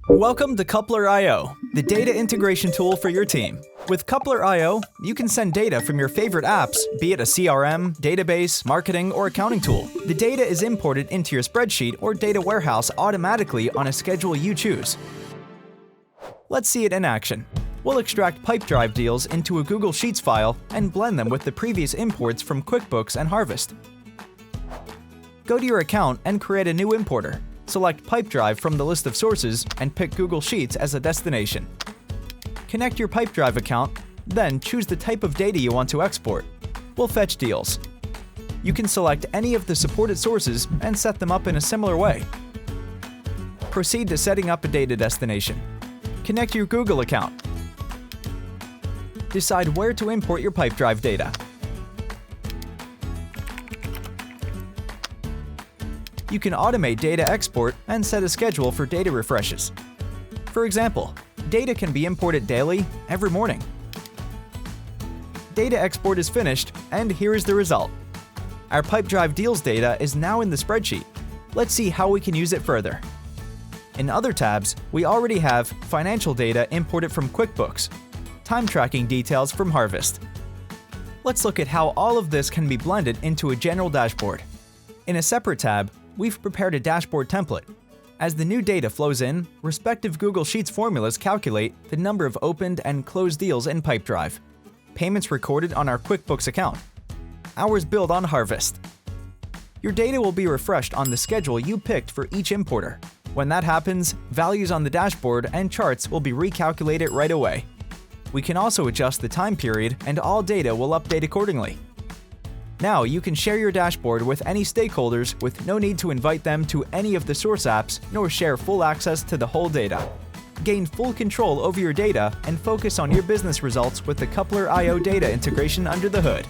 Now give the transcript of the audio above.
Welcome to Coupler.io, the data integration tool for your team. With Coupler.io, you can send data from your favorite apps, be it a CRM, database, marketing, or accounting tool. The data is imported into your spreadsheet or data warehouse automatically on a schedule you choose. Let's see it in action. We'll extract Pipedrive deals into a Google Sheets file and blend them with the previous imports from Quickbooks and Harvest. Go to your account and create a new importer. Select Pipedrive from the list of sources and pick Google Sheets as a destination. Connect your Pipedrive account, then choose the type of data you want to export. We'll fetch deals. You can select any of the supported sources and set them up in a similar way. Proceed to setting up a data destination. Connect your Google account. Decide where to import your Pipedrive data. You can automate data export and set a schedule for data refreshes. For example, data can be imported daily, every morning. Data export is finished, and here is the result. Our Pipedrive deals data is now in the spreadsheet. Let's see how we can use it further. In other tabs, we already have financial data imported from QuickBooks, time tracking details from Harvest. Let's look at how all of this can be blended into a general dashboard. In a separate tab, we've prepared a dashboard template. As the new data flows in, respective Google Sheets formulas calculate the number of opened and closed deals in Pipedrive, payments recorded on our QuickBooks account, hours billed on Harvest. Your data will be refreshed on the schedule you picked for each importer. When that happens, values on the dashboard and charts will be recalculated right away. We can also adjust the time period, and all data will update accordingly. Now you can share your dashboard with any stakeholders with no need to invite them to any of the source apps nor share full access to the whole data. Gain full control over your data and focus on your business results with the Coupler.io data integration under the hood.